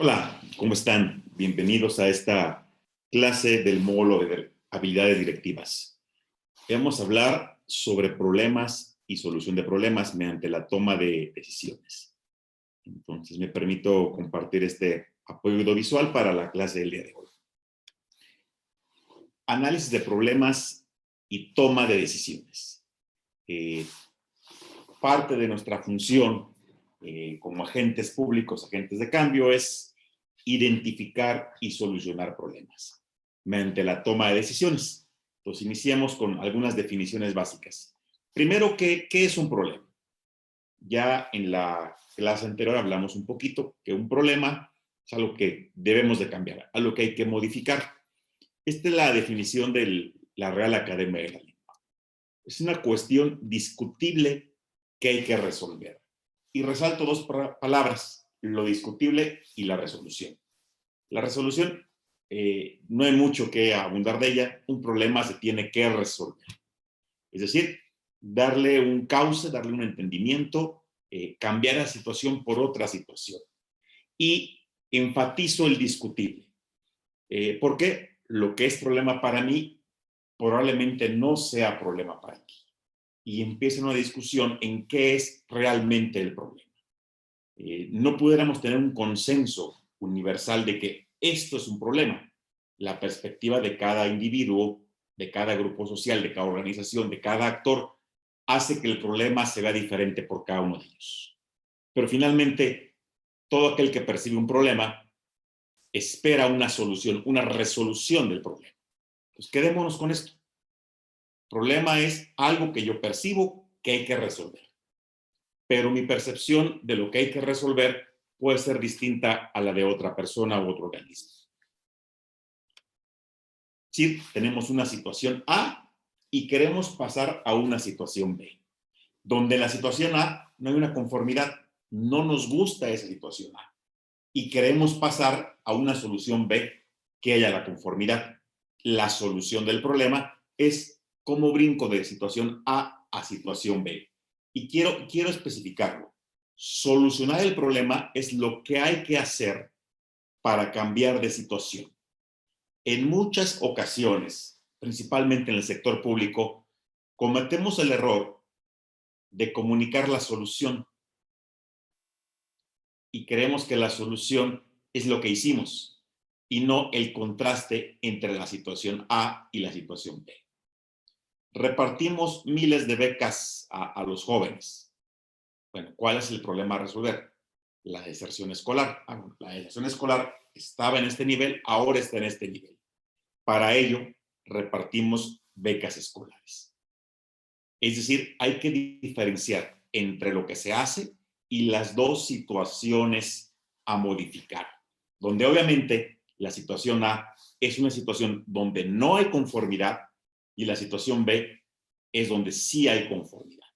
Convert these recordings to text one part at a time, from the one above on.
Hola, ¿cómo están? Bienvenidos a esta clase del módulo de habilidades directivas. Vamos a hablar sobre problemas y solución de problemas mediante la toma de decisiones. Entonces, me permito compartir este apoyo audiovisual para la clase del día de hoy. Análisis de problemas y toma de decisiones. Parte de nuestra función como agentes públicos, agentes de cambio, es identificar y solucionar problemas mediante la toma de decisiones. Entonces, iniciamos con algunas definiciones básicas. Primero, ¿qué es un problema? Ya en la clase anterior hablamos un poquito que un problema es algo que debemos de cambiar, algo que hay que modificar. Esta es la definición de la Real Academia de la Lengua. Es una cuestión discutible que hay que resolver. Y resalto dos palabras, lo discutible y la resolución. La resolución, no hay mucho que abundar de ella, un problema se tiene que resolver. Es decir, darle un cauce, darle un entendimiento, cambiar la situación por otra situación. Y enfatizo el discutible. Porque lo que es problema para mí probablemente no sea problema para ti. Y empieza una discusión en qué es realmente el problema. No pudiéramos tener un consenso universal de que esto es un problema. La perspectiva de cada individuo, de cada grupo social, de cada organización, de cada actor, hace que el problema se vea diferente por cada uno de ellos. Pero finalmente, todo aquel que percibe un problema espera una solución, una resolución del problema. Pues quedémonos con esto. Problema es algo que yo percibo que hay que resolver. Pero mi percepción de lo que hay que resolver puede ser distinta a la de otra persona u otro organismo. Sí, tenemos una situación A y queremos pasar a una situación B, donde en la situación A no hay una conformidad, no nos gusta esa situación A y queremos pasar a una solución B que haya la conformidad. La solución del problema es cómo brinco de situación A a situación B. Y quiero especificarlo. Solucionar el problema es lo que hay que hacer para cambiar de situación. En muchas ocasiones, principalmente en el sector público, cometemos el error de comunicar la solución y creemos que la solución es lo que hicimos y no el contraste entre la situación A y la situación B. Repartimos miles de becas a los jóvenes. Bueno, ¿cuál es el problema a resolver? La deserción escolar. La deserción escolar estaba en este nivel, ahora está en este nivel. Para ello, repartimos becas escolares. Es decir, hay que diferenciar entre lo que se hace y las dos situaciones a modificar, donde obviamente la situación A es una situación donde no hay conformidad y la situación B es donde sí hay conformidad.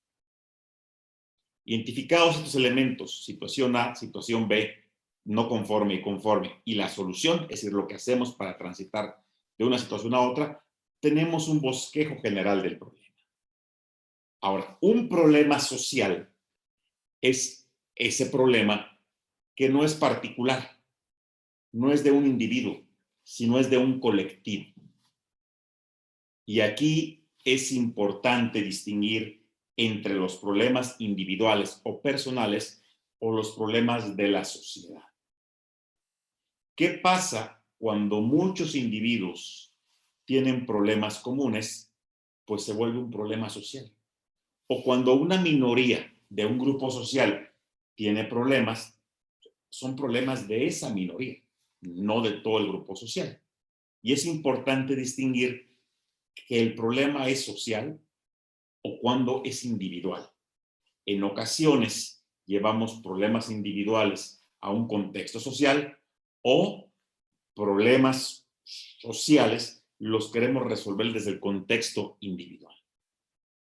Identificados estos elementos, situación A, situación B, no conforme y conforme, y la solución, es decir, lo que hacemos para transitar de una situación a otra, tenemos un bosquejo general del problema. Ahora, un problema social es ese problema que no es particular, no es de un individuo, sino es de un colectivo. Y aquí es importante distinguir entre los problemas individuales o personales o los problemas de la sociedad. ¿Qué pasa cuando muchos individuos tienen problemas comunes? Pues se vuelve un problema social. O cuando una minoría de un grupo social tiene problemas, son problemas de esa minoría, no de todo el grupo social. Y es importante distinguir que el problema es social o cuando es individual. En ocasiones llevamos problemas individuales a un contexto social o problemas sociales los queremos resolver desde el contexto individual.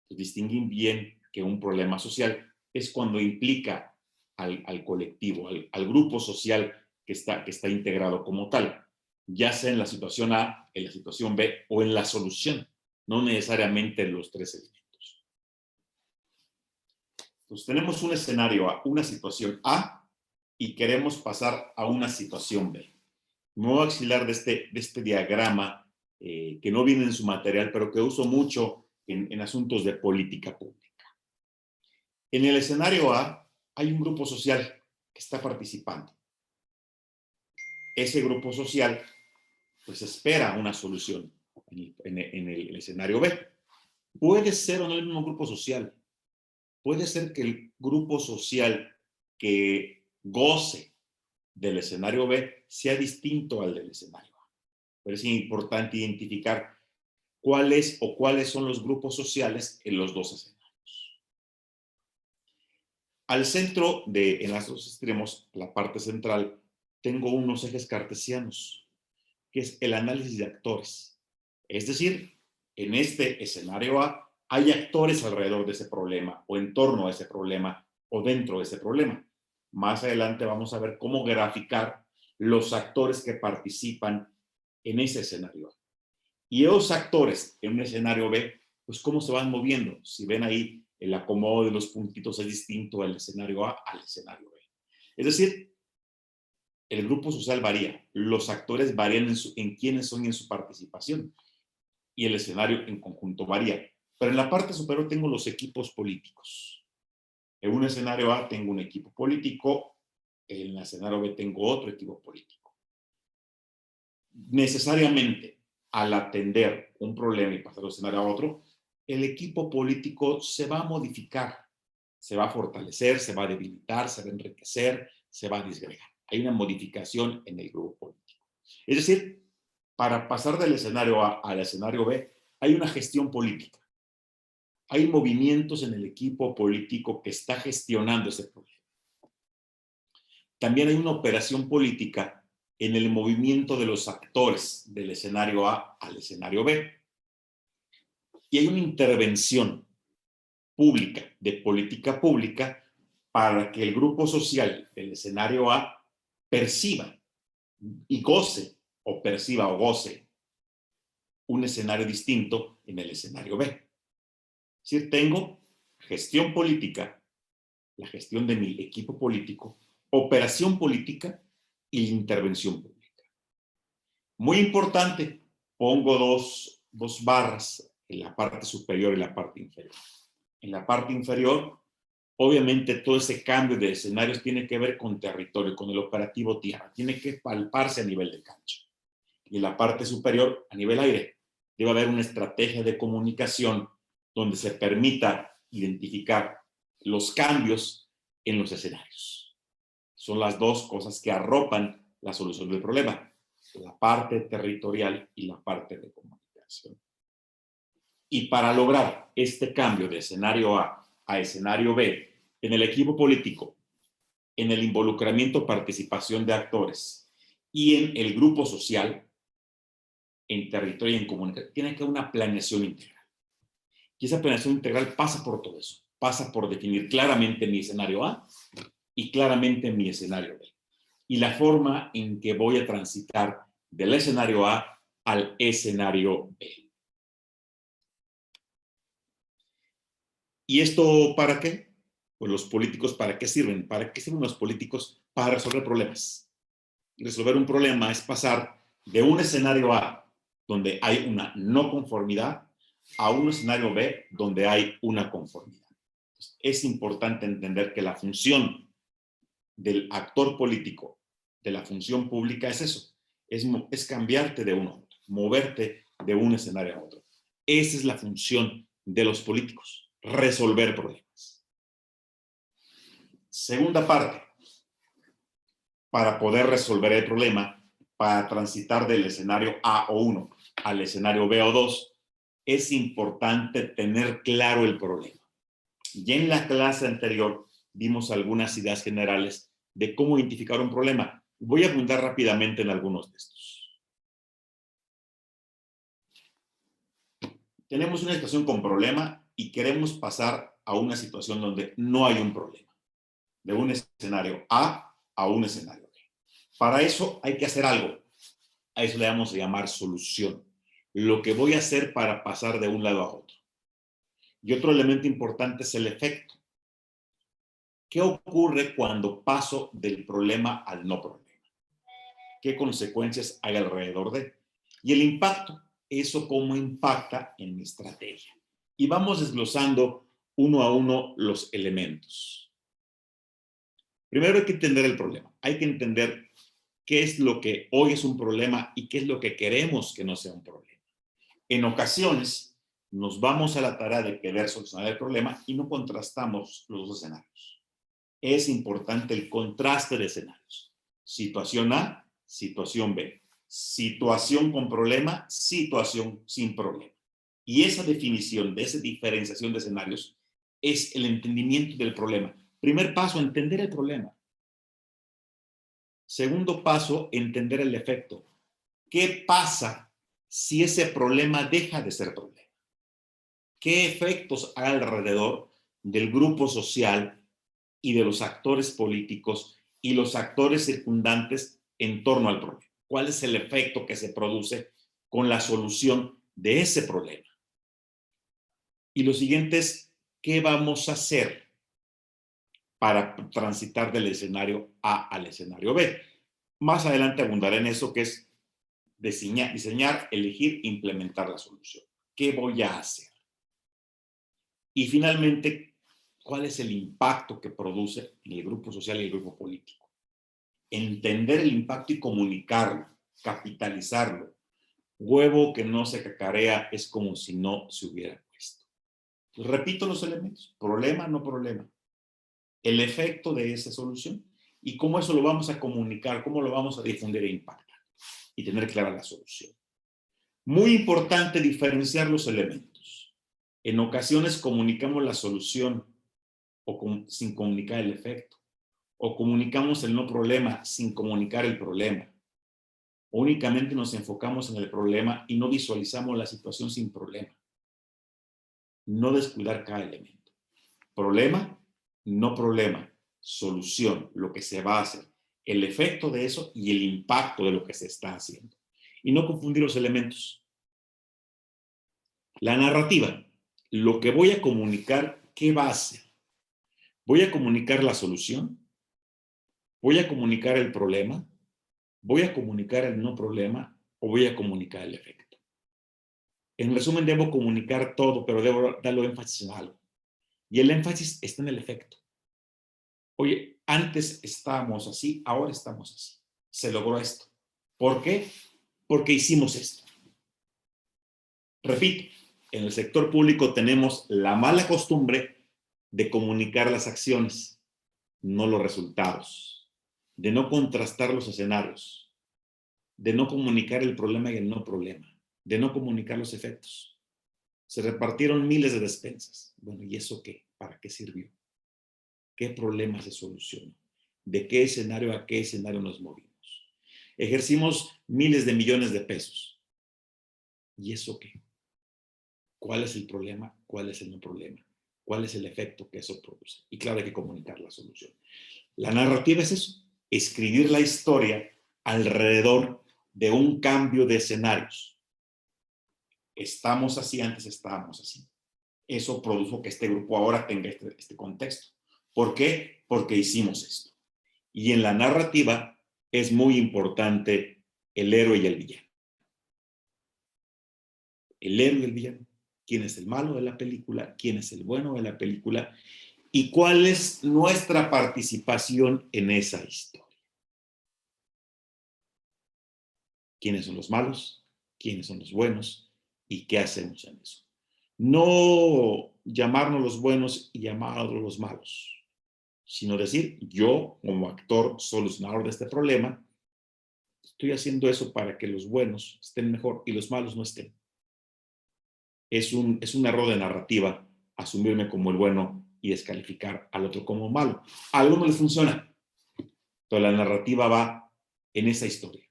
Distinguir bien que un problema social es cuando implica al colectivo, al grupo social que está integrado como tal, ya sea en la situación A, en la situación B o en la solución, no necesariamente en los tres elementos. Entonces tenemos un escenario A, una situación A, y queremos pasar a una situación B. Me voy a auxiliar de este diagrama que no viene en su material, pero que uso mucho en asuntos de política pública. En el escenario A hay un grupo social que está participando. Ese grupo social pues espera una solución en el escenario B. Puede ser o no el mismo grupo social. Puede ser que el grupo social que goce del escenario B sea distinto al del escenario A. Pero es importante identificar cuáles son los grupos sociales en los dos escenarios. Al centro, en los dos extremos, la parte central, tengo unos ejes cartesianos, que es el análisis de actores. Es decir, en este escenario A hay actores alrededor de ese problema, o en torno a ese problema, o dentro de ese problema. Más adelante vamos a ver cómo graficar los actores que participan en ese escenario A. Y esos actores en un escenario B, pues cómo se van moviendo. Si ven ahí, el acomodo de los puntitos es distinto del escenario A al escenario B. Es decir, el grupo social varía, los actores varían en quiénes son y en su participación, y el escenario en conjunto varía. Pero en la parte superior tengo los equipos políticos. En un escenario A tengo un equipo político, en el escenario B tengo otro equipo político. Necesariamente, al atender un problema y pasar de un escenario a otro, el equipo político se va a modificar, se va a fortalecer, se va a debilitar, se va a enriquecer, se va a disgregar. Hay una modificación en el grupo político. Es decir, para pasar del escenario A al escenario B, hay una gestión política. Hay movimientos en el equipo político que está gestionando ese problema. También hay una operación política en el movimiento de los actores del escenario A al escenario B. Y hay una intervención pública, de política pública, para que el grupo social del escenario A perciba y goce, o perciba o goce, un escenario distinto en el escenario B. Es decir, tengo gestión política, la gestión de mi equipo político, operación política y intervención pública. Muy importante, pongo dos barras en la parte superior y la parte inferior. En la parte inferior, obviamente todo ese cambio de escenarios tiene que ver con territorio, con el operativo tierra, tiene que palparse a nivel de cancha. Y en la parte superior, a nivel aire, debe haber una estrategia de comunicación donde se permita identificar los cambios en los escenarios. Son las dos cosas que arropan la solución del problema, la parte territorial y la parte de comunicación. Y para lograr este cambio de escenario a escenario B, en el equipo político, en el involucramiento, participación de actores y en el grupo social, en territorio y en comunicación, tiene que haber una planeación integral. Y esa planeación integral pasa por todo eso. Pasa por definir claramente mi escenario A y claramente mi escenario B. Y la forma en que voy a transitar del escenario A al escenario B. ¿Y esto para qué? Pues los políticos, ¿para qué sirven? ¿Para qué sirven los políticos? Para resolver problemas. Y resolver un problema es pasar de un escenario A, donde hay una no conformidad, a un escenario B, donde hay una conformidad. Entonces, es importante entender que la función del actor político, de la función pública, es eso, es cambiarte de uno a otro, moverte de un escenario a otro. Esa es la función de los políticos, resolver problemas. Segunda parte, para poder resolver el problema, para transitar del escenario A o 1 al escenario B o 2, es importante tener claro el problema. Ya en la clase anterior dimos algunas ideas generales de cómo identificar un problema. Voy a abundar rápidamente en algunos de estos. Tenemos una situación con problema y queremos pasar a una situación donde no hay un problema. De un escenario A un escenario B. Para eso hay que hacer algo. A eso le vamos a llamar solución. Lo que voy a hacer para pasar de un lado a otro. Y otro elemento importante es el efecto. ¿Qué ocurre cuando paso del problema al no problema? ¿Qué consecuencias hay alrededor de? Y el impacto, eso cómo impacta en mi estrategia. Y vamos desglosando uno a uno los elementos. Primero hay que entender el problema. Hay que entender qué es lo que hoy es un problema y qué es lo que queremos que no sea un problema. En ocasiones nos vamos a la tarea de querer solucionar el problema y no contrastamos los dos escenarios. Es importante el contraste de escenarios. Situación A, situación B. Situación con problema, situación sin problema. Y esa definición, de esa diferenciación de escenarios, es el entendimiento del problema. Primer paso, entender el problema. Segundo paso, entender el efecto. ¿Qué pasa si ese problema deja de ser problema? ¿Qué efectos hay alrededor del grupo social y de los actores políticos y los actores circundantes en torno al problema? ¿Cuál es el efecto que se produce con la solución de ese problema? Y lo siguiente es, ¿qué vamos a hacer para transitar del escenario A al escenario B? Más adelante abundaré en eso, que es diseñar, elegir, implementar la solución. ¿Qué voy a hacer? Y finalmente, ¿cuál es el impacto que produce en el grupo social y el grupo político? Entender el impacto y comunicarlo, capitalizarlo. Huevo que no se cacarea es como si no se hubiera puesto. Pues repito los elementos: problema, no problema, el efecto de esa solución y cómo eso lo vamos a comunicar, cómo lo vamos a difundir e impactar y tener clara la solución. Muy importante diferenciar los elementos. En ocasiones comunicamos la solución sin comunicar el efecto, o comunicamos el no problema sin comunicar el problema. O únicamente nos enfocamos en el problema y no visualizamos la situación sin problema. No descuidar cada elemento. Problema, no problema, solución, lo que se va a hacer, el efecto de eso y el impacto de lo que se está haciendo. Y no confundir los elementos. La narrativa, lo que voy a comunicar, ¿qué va a hacer? ¿Voy a comunicar la solución? ¿Voy a comunicar el problema? ¿Voy a comunicar el no problema o voy a comunicar el efecto? En resumen, debo comunicar todo, pero debo darle énfasis en algo. Y el énfasis está en el efecto. Oye, antes estábamos así, ahora estamos así. Se logró esto. ¿Por qué? Porque hicimos esto. Repito, en el sector público tenemos la mala costumbre de comunicar las acciones, no los resultados, de no contrastar los escenarios, de no comunicar el problema y el no problema, de no comunicar los efectos. Se repartieron miles de despensas. Bueno, ¿y eso qué? ¿Para qué sirvió? ¿Qué problema se solucionó? ¿De qué escenario a qué escenario nos movimos? Ejercimos miles de millones de pesos. ¿Y eso qué? ¿Cuál es el problema? ¿Cuál es el no problema? ¿Cuál es el efecto que eso produce? Y claro, hay que comunicar la solución. La narrativa es eso, escribir la historia alrededor de un cambio de escenarios. Estamos así, antes estábamos así. Eso produjo que este grupo ahora tenga este contexto. ¿Por qué? Porque hicimos esto. Y en la narrativa es muy importante el héroe y el villano. El héroe y el villano. ¿Quién es el malo de la película? ¿Quién es el bueno de la película? ¿Y cuál es nuestra participación en esa historia? ¿Quiénes son los malos? ¿Quiénes son los buenos? ¿Y qué hacemos en eso? No llamarnos los buenos y llamarnos los malos, sino decir, yo como actor solucionador de este problema, estoy haciendo eso para que los buenos estén mejor y los malos no estén. Es un error de narrativa asumirme como el bueno y descalificar al otro como malo. A algunos les funciona, pero la narrativa va en esa historia,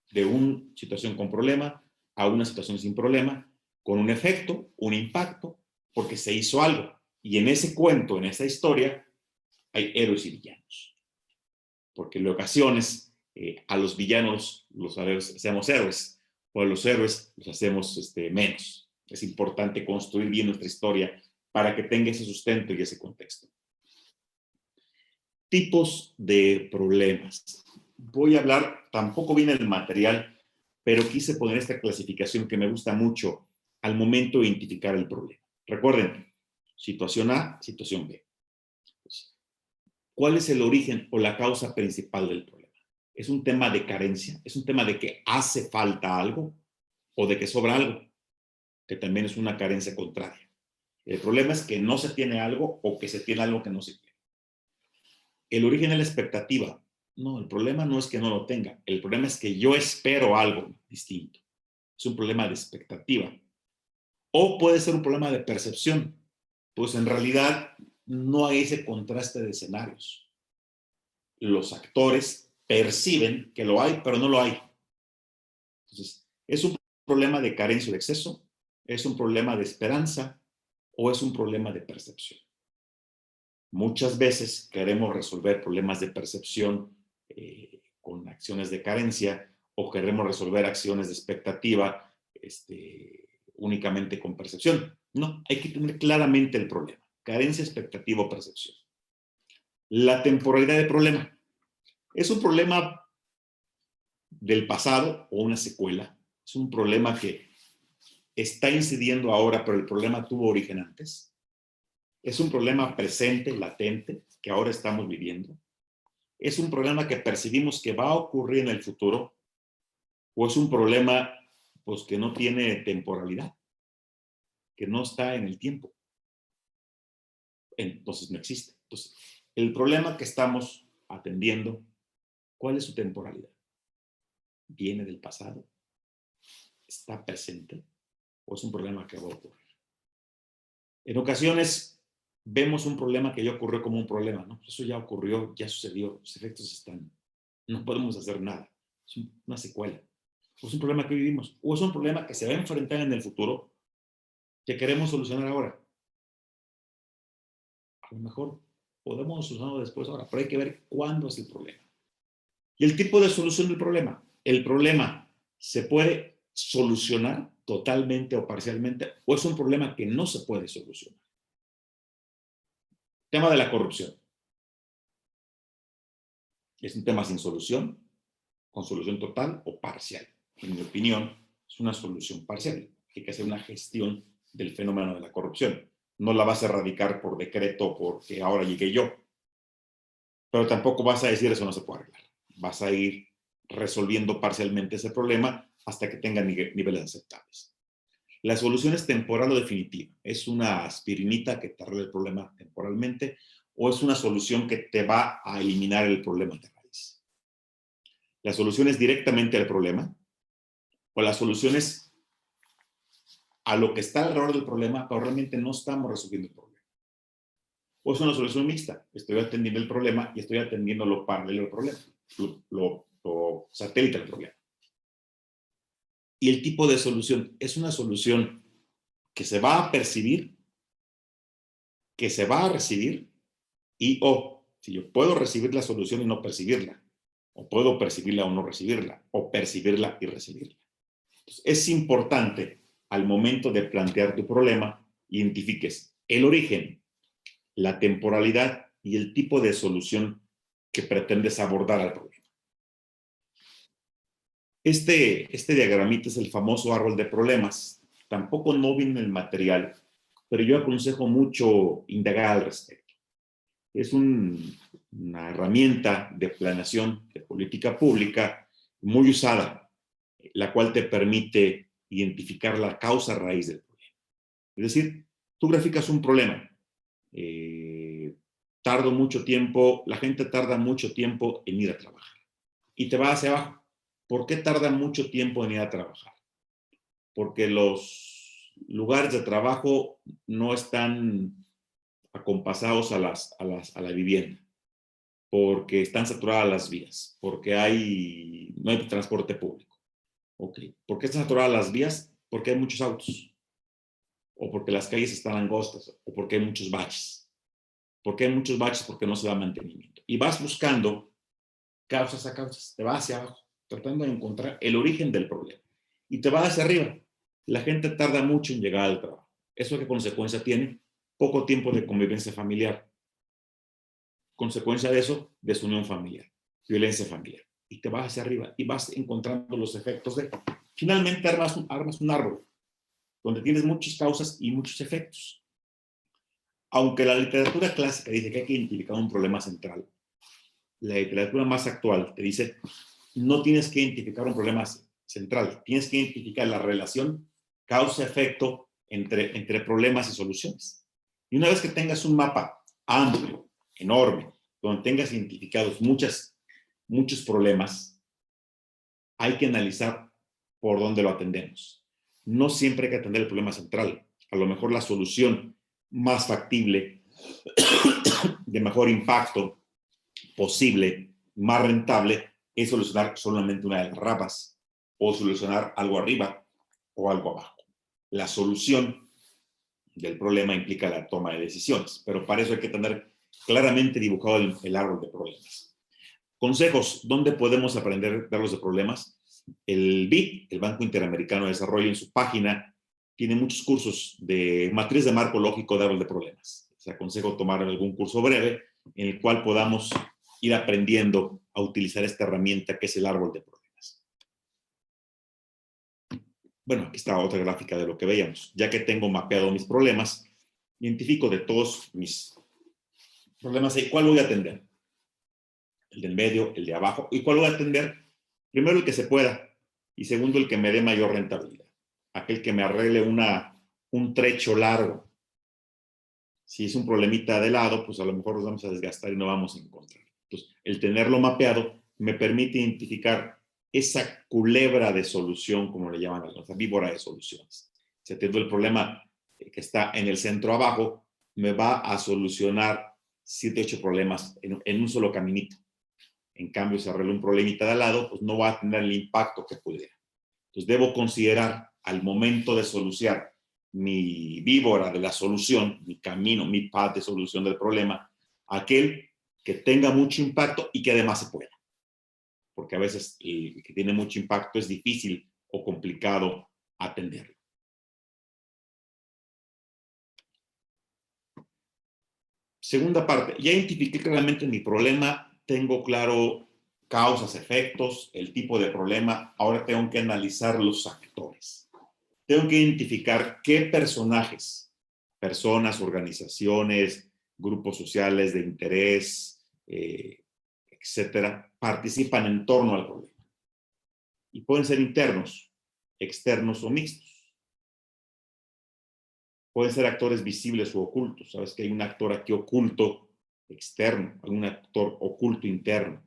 de una situación con problema a una situación sin problema, con un efecto, un impacto, porque se hizo algo. Y en ese cuento, en esa historia, hay héroes y villanos. Porque en ocasiones a los villanos los hacemos héroes, o a los héroes los hacemos menos. Es importante construir bien nuestra historia para que tenga ese sustento y ese contexto. Tipos de problemas. Voy a hablar, tampoco viene el material, pero quise poner esta clasificación que me gusta mucho al momento de identificar el problema. Recuerden, situación A, situación B. ¿Cuál es el origen o la causa principal del problema? ¿Es un tema de carencia? ¿Es un tema de que hace falta algo? ¿O de que sobra algo? Que también es una carencia contraria. El problema es que no se tiene algo o que se tiene algo que no se tiene. El origen es la expectativa. No, el problema no es que no lo tenga. El problema es que yo espero algo distinto. Es un problema de expectativa. O puede ser un problema de percepción. Pues en realidad no hay ese contraste de escenarios. Los actores perciben que lo hay, pero no lo hay. Entonces, ¿es un problema de carencia o de exceso? ¿Es un problema de esperanza? ¿O es un problema de percepción? Muchas veces queremos resolver problemas de percepción con acciones de carencia o queremos resolver acciones de expectativa únicamente con percepción. No, hay que tener claramente el problema. Carencia, expectativa o percepción. La temporalidad del problema. ¿Es un problema del pasado o una secuela? ¿Es un problema que está incidiendo ahora, pero el problema tuvo origen antes? ¿Es un problema presente, latente, que ahora estamos viviendo? ¿Es un problema que percibimos que va a ocurrir en el futuro? ¿O es un problema pues, que no tiene temporalidad, que no está en el tiempo? Entonces no existe. Entonces, el problema que estamos atendiendo, ¿cuál es su temporalidad? ¿Viene del pasado? ¿Está presente? ¿O es un problema que va a ocurrir? En ocasiones vemos un problema que ya ocurrió como un problema, ¿no? Eso ya ocurrió, ya sucedió, los efectos están, no podemos hacer nada. Es una secuela. O es un problema que vivimos, o es un problema que se va a enfrentar en el futuro que queremos solucionar ahora. A lo mejor podemos solucionarlo después ahora, pero hay que ver cuándo es el problema. Y el tipo de solución del problema. El problema se puede solucionar totalmente o parcialmente, o es un problema que no se puede solucionar. Tema de la corrupción. Es un tema sin solución, con solución total o parcial. En mi opinión, es una solución parcial. Hay que hacer una gestión del fenómeno de la corrupción. No la vas a erradicar por decreto porque ahora llegué yo. Pero tampoco vas a decir eso no se puede arreglar. Vas a ir resolviendo parcialmente ese problema hasta que tenga niveles aceptables. La solución es temporal o definitiva. Es una aspirinita que te arregla el problema temporalmente o es una solución que te va a eliminar el problema de raíz. La solución es directamente al problema o la solución es a lo que está alrededor del problema, pero realmente no estamos resolviendo el problema. O es una solución mixta. Estoy atendiendo el problema y estoy atendiendo lo paralelo al problema, lo satélite al problema. Y el tipo de solución es una solución que se va a percibir, que se va a recibir y si yo puedo recibir la solución y no percibirla, o puedo percibirla o no recibirla, o percibirla y recibirla. Entonces, es importante al momento de plantear tu problema, identifiques el origen, la temporalidad y el tipo de solución que pretendes abordar al problema. Este diagramita es el famoso árbol de problemas. Tampoco no viene el material, pero yo aconsejo mucho indagar al respecto. Es una herramienta de planeación de política pública muy usada, la cual te permite identificar la causa raíz del problema. Es decir, tú graficas un problema. Tardo mucho tiempo, la gente tarda mucho tiempo en ir a trabajar. Y te vas hacia abajo. ¿Por qué tarda mucho tiempo en ir a trabajar? Porque los lugares de trabajo no están acompasados a la vivienda, porque están saturadas las vías, porque no hay transporte público. Okay. ¿Por qué están saturadas las vías? Porque hay muchos autos, o porque las calles están angostas, o porque hay muchos baches. ¿Por qué hay muchos baches? Porque no se da mantenimiento. Y vas buscando causas a causas, te vas hacia abajo, tratando de encontrar el origen del problema. Y te vas hacia arriba. La gente tarda mucho en llegar al trabajo. ¿Eso qué consecuencia tiene? Poco tiempo de convivencia familiar. consecuencia de eso, desunión familiar, violencia familiar. Y te vas hacia arriba y vas encontrando los efectos de... Finalmente armas un árbol donde tienes muchas causas y muchos efectos. Aunque la literatura clásica dice que hay que identificar un problema central, la literatura más actual te dice, no tienes que identificar un problema central, tienes que identificar la relación causa-efecto entre problemas y soluciones. Y una vez que tengas un mapa amplio, enorme, donde tengas identificados muchos problemas, hay que analizar por dónde lo atendemos. No siempre hay que atender el problema central. A lo mejor la solución más factible, de mejor impacto posible, más rentable, es solucionar solamente una de las ramas o solucionar algo arriba o algo abajo. La solución del problema implica la toma de decisiones, pero para eso hay que tener claramente dibujado el árbol de problemas. Consejos, ¿dónde podemos aprender de los de problemas? El BID, el Banco Interamericano de Desarrollo, en su página, tiene muchos cursos de matriz de marco lógico de árbol de problemas. Les aconsejo tomar algún curso breve en el cual podamos ir aprendiendo a utilizar esta herramienta que es el árbol de problemas. Bueno, aquí está otra gráfica de lo que veíamos. Ya que tengo mapeado mis problemas, identifico de todos mis problemas y cuál voy a atender. El del medio, el de abajo. ¿Y cuál voy a atender? Primero el que se pueda y segundo el que me dé mayor rentabilidad. Aquel que me arregle un trecho largo. Si es un problemita de lado, pues a lo mejor nos vamos a desgastar y no vamos a encontrar. Entonces, el tenerlo mapeado me permite identificar esa culebra de solución, como le llaman algunos, esa víbora de soluciones. Si atiendo el problema que está en el centro abajo, me va a solucionar 7, 8 problemas en un solo caminito. En cambio, si arreglo un problemita de al lado, pues no va a tener el impacto que pudiera. Entonces, debo considerar al momento de solucionar mi víbora de la solución, mi camino, mi path de solución del problema, aquel que tenga mucho impacto y que además se pueda. Porque a veces el que tiene mucho impacto es difícil o complicado atenderlo. Segunda parte, ya identifiqué claramente mi problema, tengo claro causas, efectos, el tipo de problema, ahora tengo que analizar los actores. Tengo que identificar qué personajes, personas, organizaciones, grupos sociales de interés, etcétera, participan en torno al problema. Y pueden ser internos, externos o mixtos. Pueden ser actores visibles o ocultos. Sabes que hay un actor aquí oculto externo, hay un actor oculto interno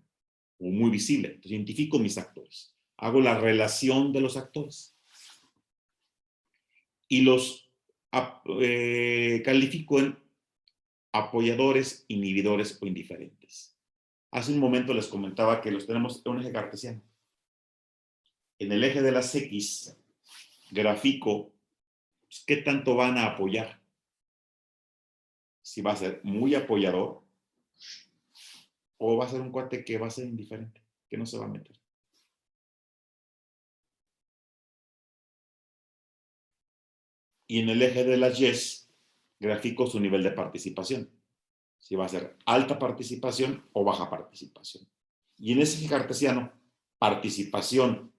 o muy visible. Entonces identifico mis actores. Hago la relación de los actores. Y los califico en apoyadores, inhibidores o indiferentes. Hace un momento les comentaba que los tenemos en un eje cartesiano. En el eje de las X, grafico pues, qué tanto van a apoyar. Si va a ser muy apoyador o va a ser un cuate que va a ser indiferente, que no se va a meter. Y en el eje de las Y, grafico su nivel de participación. Si va a ser alta participación o baja participación. Y en ese eje cartesiano, participación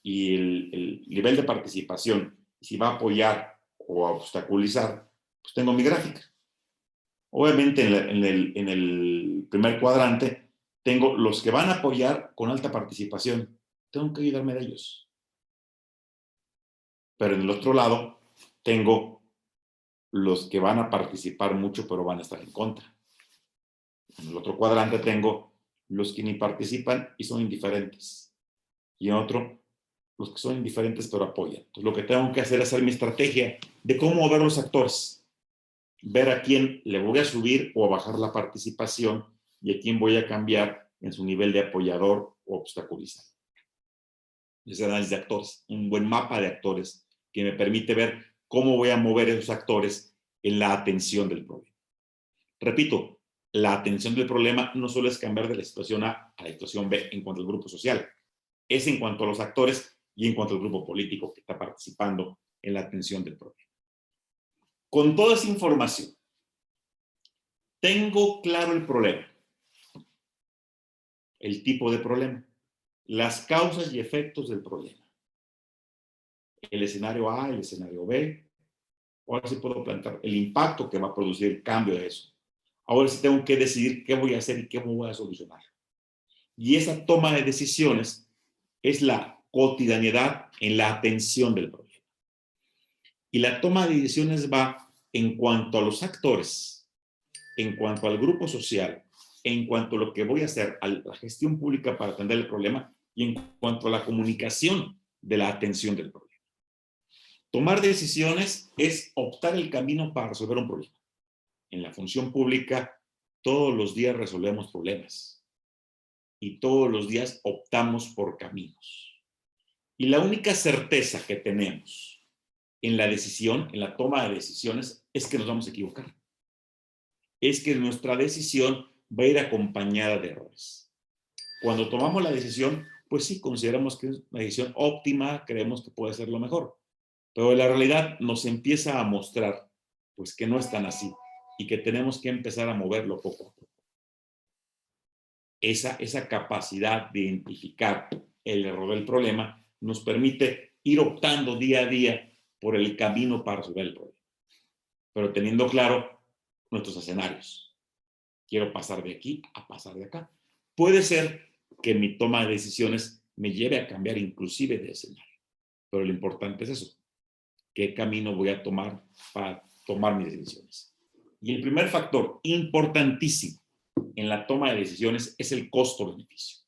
y el nivel de participación, si va a apoyar o a obstaculizar, pues tengo mi gráfica. Obviamente en el primer cuadrante tengo los que van a apoyar con alta participación. Tengo que ayudarme de ellos. Pero en el otro lado tengo los que van a participar mucho pero van a estar en contra. En el otro cuadrante tengo los que ni participan y son indiferentes. Y en otro, los que son indiferentes pero apoyan. Entonces lo que tengo que hacer es hacer mi estrategia de cómo mover los actores. Ver a quién le voy a subir o a bajar la participación y a quién voy a cambiar en su nivel de apoyador o obstaculizador. Ese análisis de actores, un buen mapa de actores que me permite ver cómo voy a mover esos actores en la atención del problema. Repito, la atención del problema no solo es cambiar de la situación A a la situación B en cuanto al grupo social, es en cuanto a los actores y en cuanto al grupo político que está participando en la atención del problema. Con toda esa información, Tengo claro el problema, el tipo de problema, las causas y efectos del problema, el escenario A, el escenario B. Ahora sí puedo plantear el impacto que va a producir el cambio de eso. Ahora sí tengo que decidir qué voy a hacer y qué voy a solucionar. Y esa toma de decisiones es la cotidianidad en la atención del problema. Y la toma de decisiones va en cuanto a los actores, en cuanto al grupo social, en cuanto a lo que voy a hacer, a la gestión pública para atender el problema y en cuanto a la comunicación de la atención del problema. Tomar decisiones es optar el camino para resolver un problema. En la función pública, todos los días resolvemos problemas y todos los días optamos por caminos. Y la única certeza que tenemos en la decisión, en la toma de decisiones, es que nos vamos a equivocar. Es que nuestra decisión va a ir acompañada de errores. Cuando tomamos la decisión, pues sí, consideramos que es una decisión óptima, creemos que puede ser lo mejor. Pero la realidad nos empieza a mostrar pues que no es tan así y que tenemos que empezar a moverlo poco a poco. Esa capacidad de identificar el error del problema nos permite ir optando día a día por el camino para resolver el problema, pero teniendo claro nuestros escenarios. Quiero pasar de aquí a pasar de acá. Puede ser que mi toma de decisiones me lleve a cambiar inclusive de escenario, pero lo importante es eso. ¿Qué camino voy a tomar para tomar mis decisiones? Y el primer factor importantísimo en la toma de decisiones es el costo-beneficio.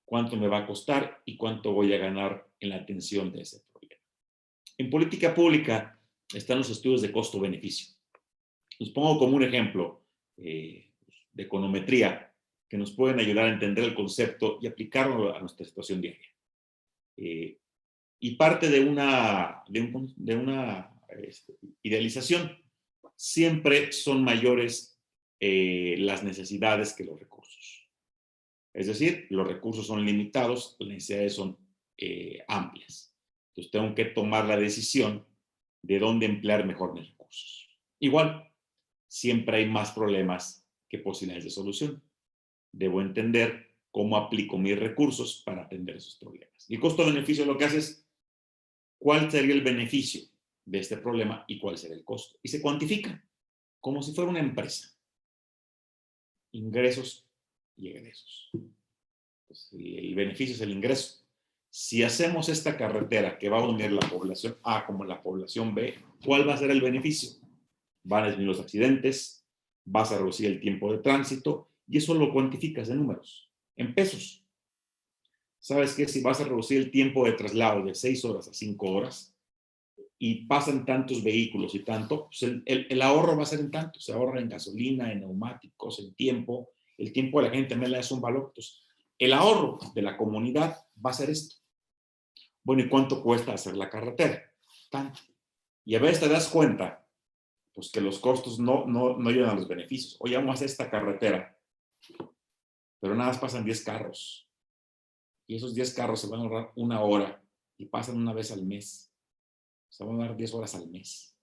¿Cuánto me va a costar y cuánto voy a ganar en la atención de ese problema? En política pública están los estudios de costo-beneficio. Los pongo como un ejemplo de econometría que nos pueden ayudar a entender el concepto y aplicarlo a nuestra situación diaria. Y parte de una idealización. Siempre son mayores las necesidades que los recursos. Es decir, los recursos son limitados, las necesidades son amplias. Entonces tengo que tomar la decisión de dónde emplear mejor mis recursos. Igual, siempre hay más problemas que posibilidades de solución. Debo entender cómo aplico mis recursos para atender esos problemas. Y el costo-beneficio lo que hace es cuál sería el beneficio de este problema y cuál será el costo. Y se cuantifica como si fuera una empresa. Ingresos y egresos. Pues el beneficio es el ingreso. Si hacemos esta carretera que va a unir la población A como la población B, ¿cuál va a ser el beneficio? Van a disminuir los accidentes, vas a reducir el tiempo de tránsito y eso lo cuantificas en números, en pesos. ¿Sabes qué? Si vas a reducir el tiempo de traslado de 6 horas a 5 horas y pasan tantos vehículos y tanto, pues el ahorro va a ser en tanto. Se ahorra en gasolina, en neumáticos, en tiempo. El tiempo de la gente también le da un valor. Entonces, el ahorro de la comunidad va a ser esto. Bueno, ¿y cuánto cuesta hacer la carretera? Tanto. Y a veces te das cuenta pues que los costos no llegan a los beneficios. Oye, vamos a hacer esta carretera, pero nada más pasan 10 carros. Y esos 10 carros se van a ahorrar 1 hora y pasan una vez al mes. Se van a dar 10 horas al mes.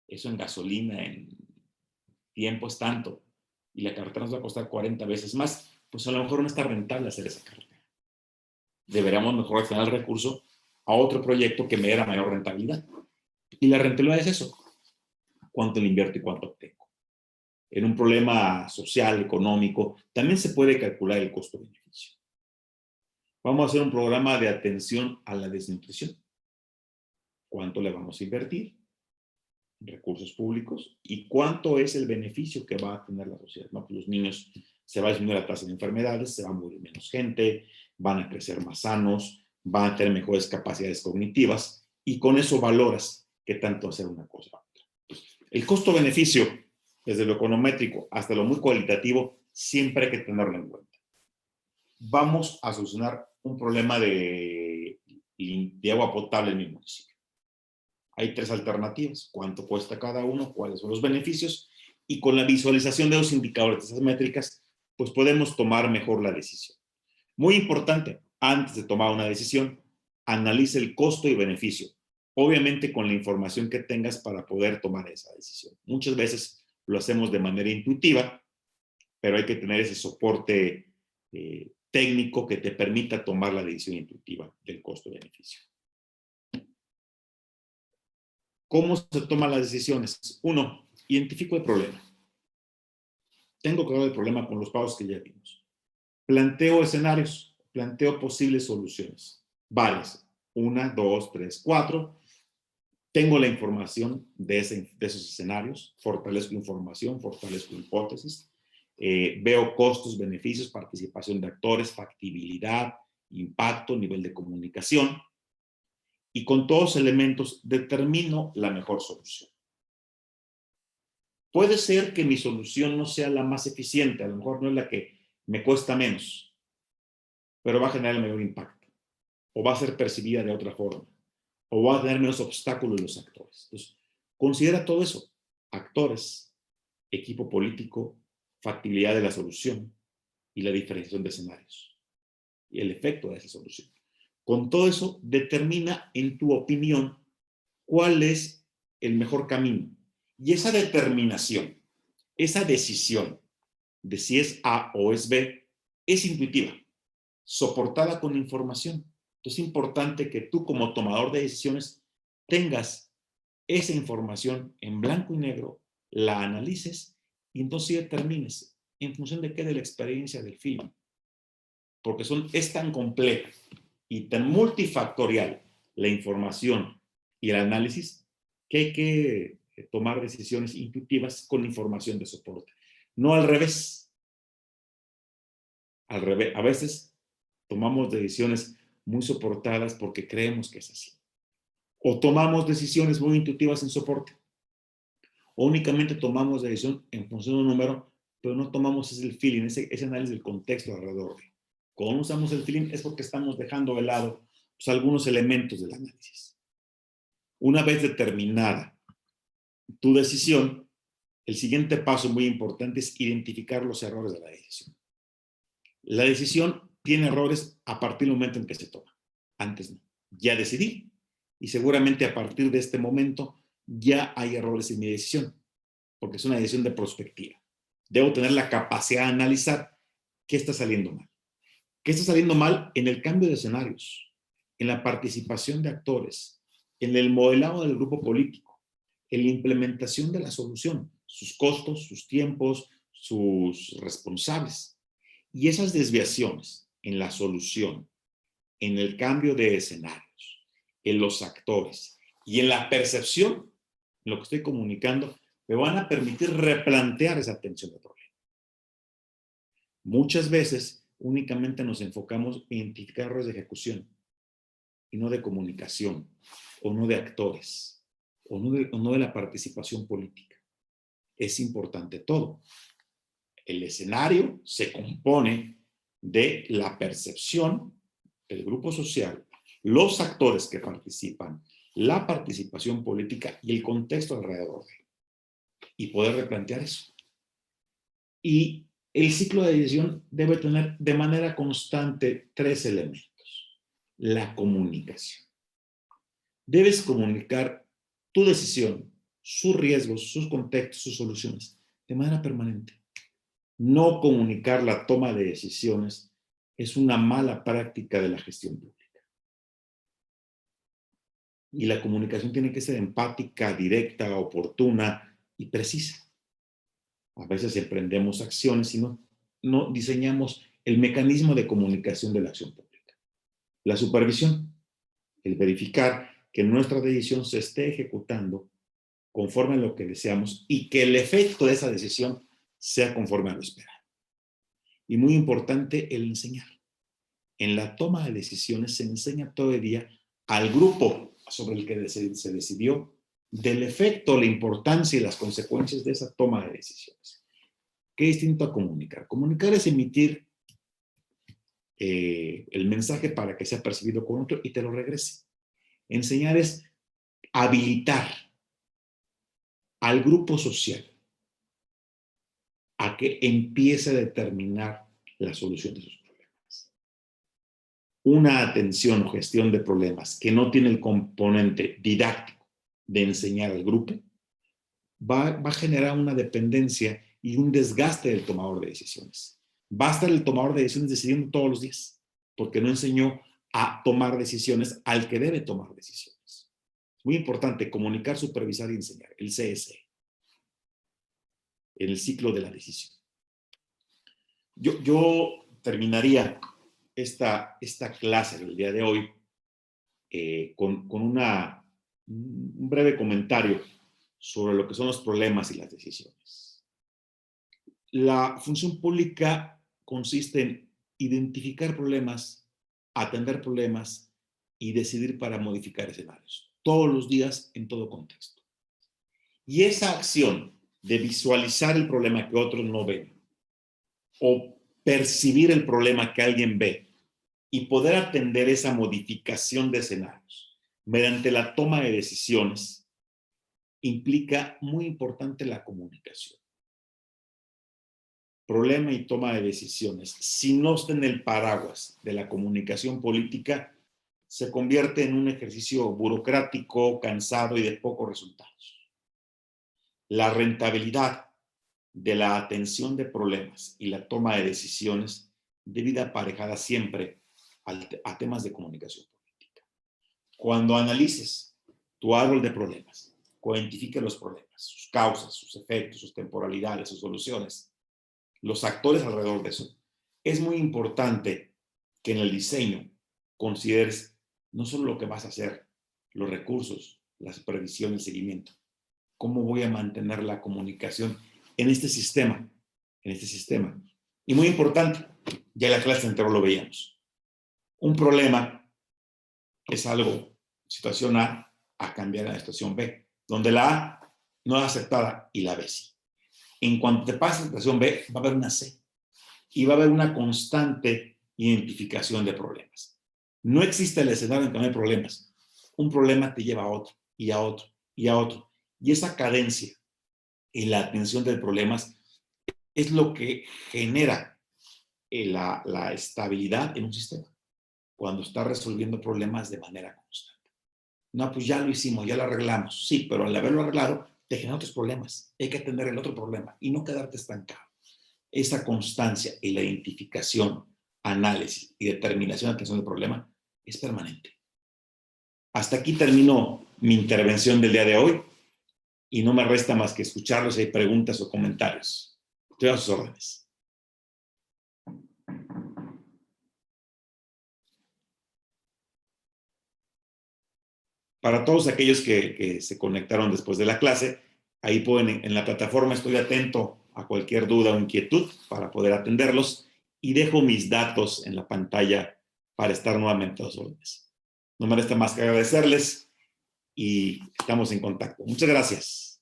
Eso en gasolina, en tiempo es tanto. Y la carretera nos va a costar 40 veces más. Pues a lo mejor no está rentable hacer esa carretera. Deberíamos mejor destinar el recurso a otro proyecto que me dé la mayor rentabilidad. Y la rentabilidad es eso. ¿Cuánto le invierto y cuánto obtengo? En un problema social, económico, también se puede calcular el costo-beneficio. Vamos a hacer un programa de atención a la desnutrición. ¿Cuánto le vamos a invertir? Recursos públicos. ¿Y cuánto es el beneficio que va a tener la sociedad? ¿No? Pues los niños se va a disminuir la tasa de enfermedades, se va a morir menos gente, van a crecer más sanos, van a tener mejores capacidades cognitivas y con eso valoras qué tanto hacer una cosa. El costo-beneficio, desde lo econométrico hasta lo muy cualitativo, siempre hay que tenerlo en cuenta. Vamos a solucionar un problema de agua potable en mi municipio. Hay 3 alternativas. ¿Cuánto cuesta cada uno? ¿Cuáles son los beneficios? Y con la visualización de los indicadores, de esas métricas, pues podemos tomar mejor la decisión. Muy importante, antes de tomar una decisión, analice el costo y beneficio. Obviamente con la información que tengas para poder tomar esa decisión. Muchas veces lo hacemos de manera intuitiva, pero hay que tener ese soporte técnico que te permita tomar la decisión intuitiva del costo-beneficio. ¿Cómo se toman las decisiones? 1, identifico el problema. Tengo claro el problema con los pasos que ya vimos. Planteo escenarios, planteo posibles soluciones. Vales, 1, 2, 3, 4. Tengo la información de esos escenarios, fortalezco información, fortalezco hipótesis, veo costos, beneficios, participación de actores, factibilidad, impacto, nivel de comunicación, y con todos los elementos determino la mejor solución. Puede ser que mi solución no sea la más eficiente, a lo mejor no es la que me cuesta menos, pero va a generar el mayor impacto, o va a ser percibida de otra forma, o va a tener menos obstáculos los actores. Entonces, considera todo eso: actores, equipo político, factibilidad de la solución y la diferenciación de escenarios y el efecto de esa solución. Con todo eso, determina en tu opinión cuál es el mejor camino. Y esa determinación, esa decisión de si es A o es B, es intuitiva, soportada con información. Entonces es importante que tú, como tomador de decisiones, tengas esa información en blanco y negro, la analices y entonces determines en función de qué, de la experiencia del feeling. Porque es tan compleja y tan multifactorial la información y el análisis que hay que tomar decisiones intuitivas con información de soporte. No al revés. Al revés. A veces tomamos decisiones muy soportadas porque creemos que es así. O tomamos decisiones muy intuitivas sin soporte. O únicamente tomamos decisión en función de un número, pero no tomamos ese feeling, ese análisis del contexto alrededor. Cuando usamos el feeling es porque estamos dejando de lado pues, algunos elementos del análisis. Una vez determinada tu decisión, el siguiente paso muy importante es identificar los errores de la decisión. La decisión tiene errores a partir del momento en que se toma. Antes no. Ya decidí y seguramente a partir de este momento ya hay errores en mi decisión, porque es una decisión de prospectiva. Debo tener la capacidad de analizar qué está saliendo mal. ¿Qué está saliendo mal en el cambio de escenarios, en la participación de actores, en el modelado del grupo político, en la implementación de la solución, sus costos, sus tiempos, sus responsables? Y esas desviaciones en la solución, en el cambio de escenarios, en los actores y en la percepción, en lo que estoy comunicando, me van a permitir replantear esa atención de problema. Muchas veces únicamente nos enfocamos en identificar errores de ejecución y no de comunicación, o no de actores, o no de la participación política. Es importante todo. El escenario se compone de la percepción del grupo social, los actores que participan, la participación política y el contexto alrededor de él. Y poder replantear eso. Y el ciclo de decisión debe tener de manera constante 3 elementos. La comunicación. Debes comunicar tu decisión, sus riesgos, sus contextos, sus soluciones, de manera permanente. No comunicar la toma de decisiones es una mala práctica de la gestión pública. Y la comunicación tiene que ser empática, directa, oportuna y precisa. A veces emprendemos acciones y no diseñamos el mecanismo de comunicación de la acción pública. La supervisión, el verificar que nuestra decisión se esté ejecutando conforme a lo que deseamos y que el efecto de esa decisión sea conforme a lo esperado. Y muy importante, el enseñar. En la toma de decisiones se enseña todo el día al grupo sobre el que se decidió del efecto, la importancia y las consecuencias de esa toma de decisiones. ¿Qué es distinto a comunicar? Comunicar es emitir el mensaje para que sea percibido con otro y te lo regrese. Enseñar es habilitar al grupo social a que empiece a determinar la solución de sus problemas. Una atención o gestión de problemas que no tiene el componente didáctico de enseñar al grupo va a generar una dependencia y un desgaste del tomador de decisiones. Va a estar el tomador de decisiones decidiendo todos los días, porque no enseñó a tomar decisiones al que debe tomar decisiones. Es muy importante comunicar, supervisar y enseñar, el CS, en el ciclo de la decisión. Yo terminaría esta clase del día de hoy con un breve comentario sobre lo que son los problemas y las decisiones. La función pública consiste en identificar problemas, atender problemas y decidir para modificar escenarios, todos los días, en todo contexto. Y esa acción de visualizar el problema que otros no ven, o percibir el problema que alguien ve, y poder atender esa modificación de escenarios mediante la toma de decisiones, implica muy importante la comunicación. Problema y toma de decisiones, si no está en el paraguas de la comunicación política, se convierte en un ejercicio burocrático, cansado y de pocos resultados. La rentabilidad de la atención de problemas y la toma de decisiones debe ir aparejada siempre a temas de comunicación política. Cuando analices tu árbol de problemas, cuantifique los problemas, sus causas, sus efectos, sus temporalidades, sus soluciones, los actores alrededor de eso, es muy importante que en el diseño consideres no solo lo que vas a hacer, los recursos, la supervisión y el seguimiento, cómo voy a mantener la comunicación en este sistema, Y muy importante, ya en la clase anterior lo veíamos, un problema es algo, situación a cambiar a la situación B, donde la A no es aceptada y la B sí. En cuanto te pasa a la situación B, va a haber una C y va a haber una constante identificación de problemas. No existe el escenario en que no hay problemas. Un problema te lleva a otro y a otro y a otro. Y esa cadencia en la atención de problemas es lo que genera la estabilidad en un sistema, cuando está resolviendo problemas de manera constante. No, pues ya lo hicimos, ya lo arreglamos. Sí, pero al haberlo arreglado, te genera otros problemas. Hay que atender el otro problema y no quedarte estancado. Esa constancia y la identificación, análisis y determinación de atención del problema es permanente. Hasta aquí termino mi intervención del día de hoy y no me resta más que escucharlos si hay preguntas o comentarios. Estoy a sus órdenes. Para todos aquellos que se conectaron después de la clase, ahí pueden, en la plataforma estoy atento a cualquier duda o inquietud para poder atenderlos y dejo mis datos en la pantalla para estar nuevamente a sus órdenes. No me resta más que agradecerles y estamos en contacto. Muchas gracias.